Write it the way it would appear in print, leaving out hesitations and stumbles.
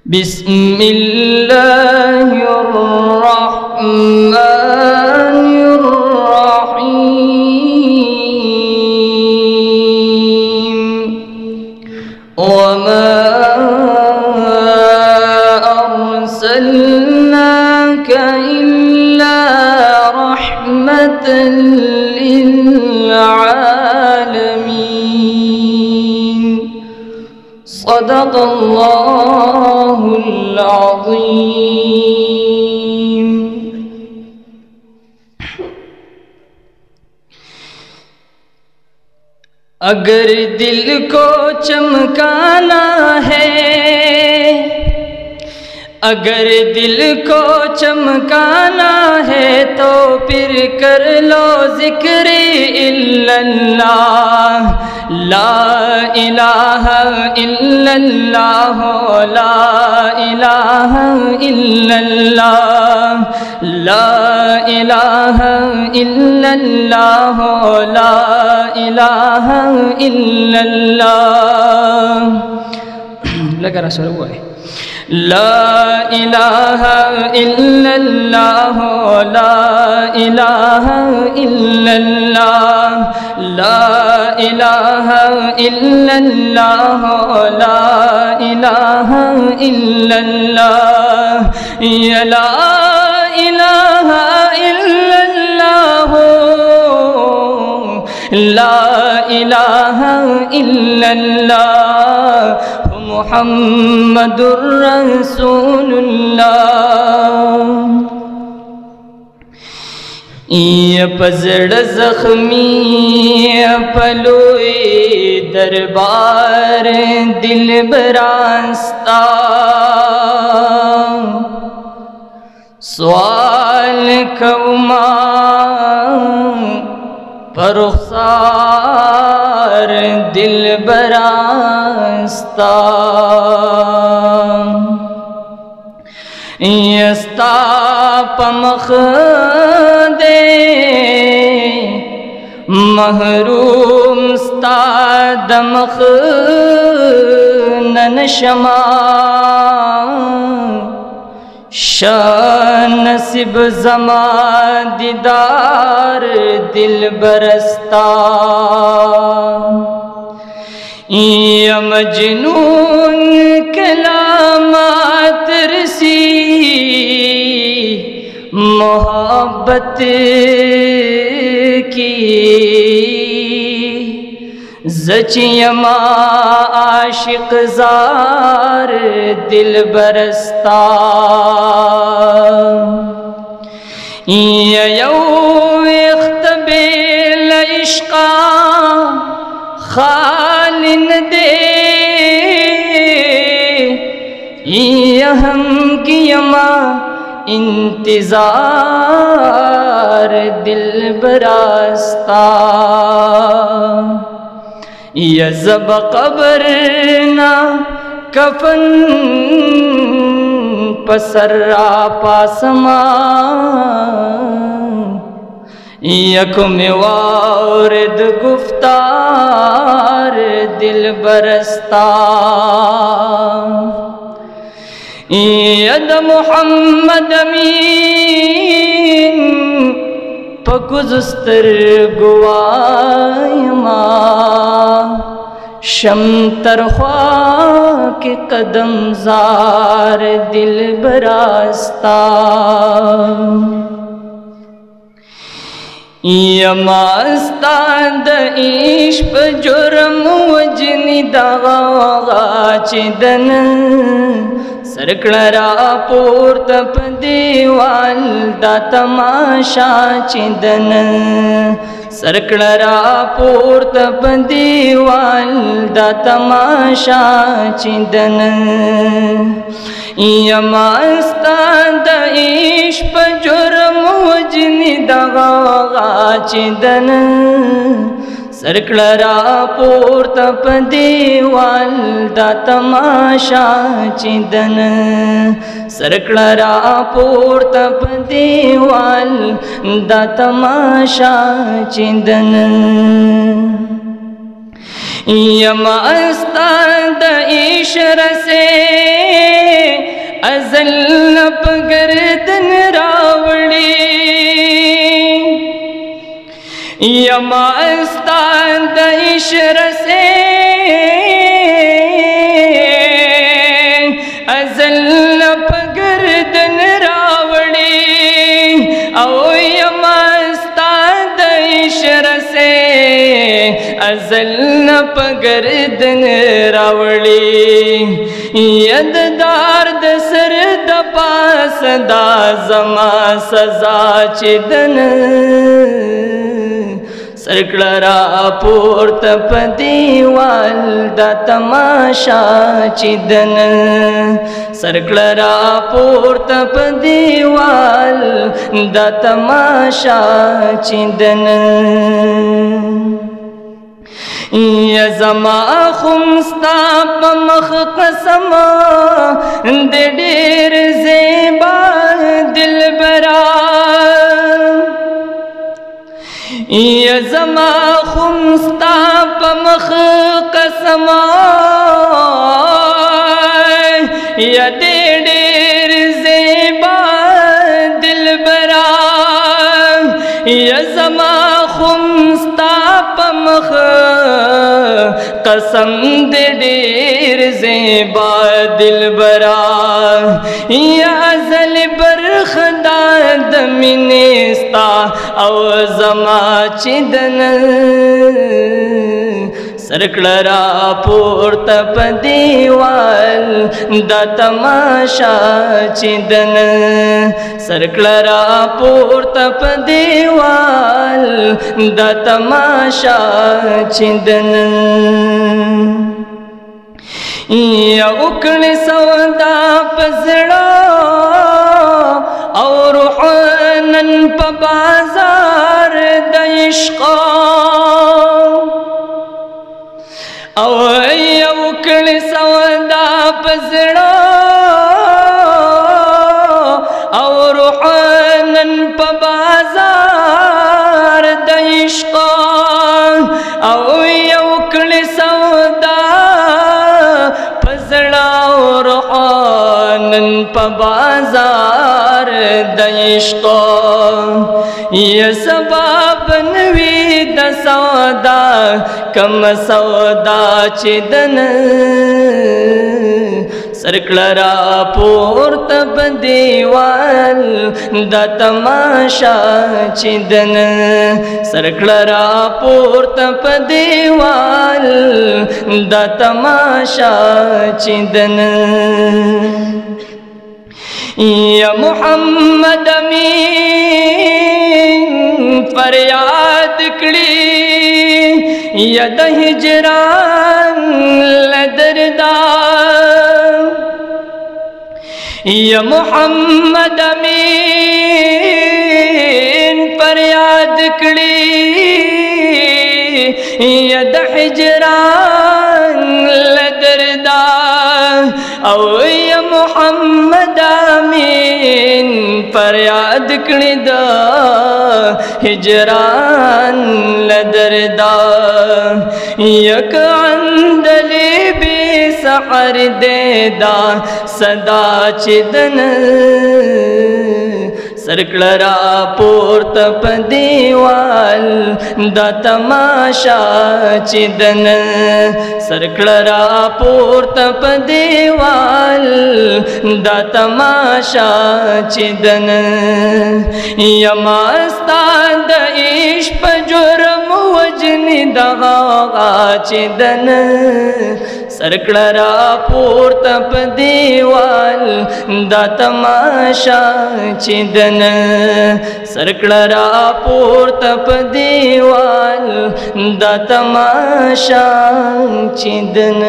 बिस्मिल्लाहिर्रहमानिर्रहीम वमा अर्सलनाका इल्ला रहमतन लिल आलमीन। सदक़ल्लाहुल अज़ीम। अगर दिल को चमकाना है, अगर दिल को चमकाना है तो फिर कर लो ज़िक्र इल्लल्लाह। ला इलाहा इल्लल्लाह, ला इलाहा इल्लल्लाह, ला इलाहा इल्लल्लाह, ला इलाहा इल्लल्लाह। लगा रहा शुरू हुआ है। ला इलाहा इल्लल्लाह, ला इलाहा इल्लल्लाह, ला इलाहा इल्लल्लाह, ला इलाहा इल्लल्लाह। या ला इलाहा इल्लल्लाह, ला इलाहा इल्लल्लाह, मुहम्मदुर रसूलुल्लाह। ये पजड़ ज़ख्मी पलोए दरबार दिल बरास्ता, सवाल कौमा परुखसार दिल बरास्ता। यस्ता पमख दे महरूम स्ता दमख ननशमा, शान नसीब जमा दीदार दिल बरस्ता। या मजनून कलामात रसी मोहब्बत की, जचियमा आशिक जार दिल बरस्ता। यौ इख्तबेल इश्का खालिन दे, हम कियमा इंतजार दिल बरास्ता। यज़ब कब्र ना कफन पसर्रा पासमा, यकुम वारिद गुफ्तार दिल बरस्ता। यद मुहम्मद अमीन पकुज़ुस्तर गुवायमा, शमतर ख्वाह के कदम जार दिल बरास्ता। यमास्ताद इश्क जुर्म वजनी दागा चिदन, सरकळरा पोर्त पदेवाल दा तमाशा चिदन, सरकळरा पोर्त पदेवाल दा तमाशा चिदन। यमास्ताद इश्क जुर्म वजनी दागा चिदन, सरकळरा पोर्त पदेवाल दा तमाशा चिदन, सरकळरा पोर्त पदेवाल दा तमाशा चिदन। यमास्ता द इशर से अजल नप गर्दन रावड़ी यमास्ता द इशर से अजल नप गर्दन रावड़ी औ यमास्ता द इशर से अजल नप गर्दन रावड़ी यददार द सर द पास दा जमा सजा चिदन सरकलरा पोर्त पदीवाल दा तमाशा चिदन सरकलरा पोर्त पदीवाल दा तमाशा चिदन यज़मा खुमस्ता पमख कसमा दे डेर ज़ेबा दिलबरा यज़मा खुमस्ता पमख कसमा या दे डेर ज़ेबा दिलबरा यज़मा खुमस्ता पमख कसम दे डेर ज़ेबा दिलबरा या अज़ल बरखदा दमिनेस्ता औ ज़मा चिदन सरकलरा पोर्त पदीवाल दा तमाशा चिदन सरकलरा पोर्त पदीवाल दा तमाशा चिदन या उकण सौदा पजड़ा और आनन प बाजार द इश्क़ या उकण सौदा पजड़ा और आनन प बाजार द इश्क़ या उकण सौदा पजड़ा और आनन प बाजार द इश्क़ ये सबाब नवी द सौदा कम सौदा चिदन सरकलरा पोर्त पदीवाल दा तमाशा चिदन सरकलरा पोर्त पदीवाल दा तमाशा चिदन या मोहम्मद अमीन फरियाद कड़ी यद हिजरान लदरदा या मोहम्मद अमीन फरियाद कड़ी यद हिजरान लदरदा औ या मोहम्मद अमीन फरियाद कड़ी दा हिजरान लदरदा यक अंदले बेसहर देदा सदा चिदन सरकलरा पोर्त पदीवाल दा तमाशा चिदन सरकलरा पोर्त पदीवाल दा तमाशा चिदन यमास्ता द इश्क जुर्म वजनी दगा चिदन सरकलरा पोर्त पदीवाल दा तमाशा चिदन सरकलरा पोर्त पदीवाल दा तमाशा चिदन।